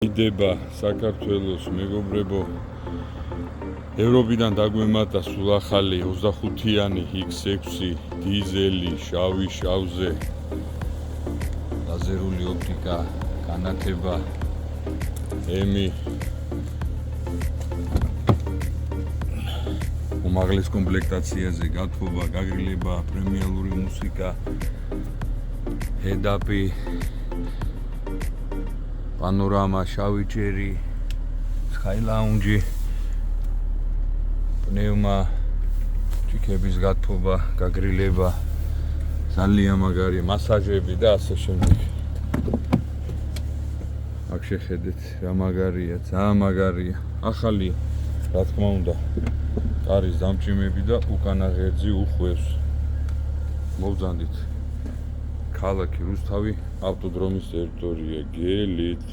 იდება საქართველოს მეგობრებო, ევროპიდან დაგვემატა სულ ახალი 25-იანი X6 დიზელი შავი შავზე, ლაზერული ოპტიკა, განათება, ემი, უმაღლეს კომპლექტაციაზე გათბობა, გაგრილება, პრემიალური მუსიკა, ჰედაპი, პანორამა, შავი ჭერი, სკაი ლაუნჯი, პნევმა, ჭიქების გათბობა, გაგრილება, ძალიან მაგარი მასაჟები და ასე შემდეგ. აქ შეხედეთ რა მაგარია, ძალიან მაგარია, ახალია, რა თქმა უნდა. არის დამჭიმები და უკანა ღერძი უხვევს. მოვძანდით. ქალაქი რუსთავი ავტოდრომის ტერიტორია გელით.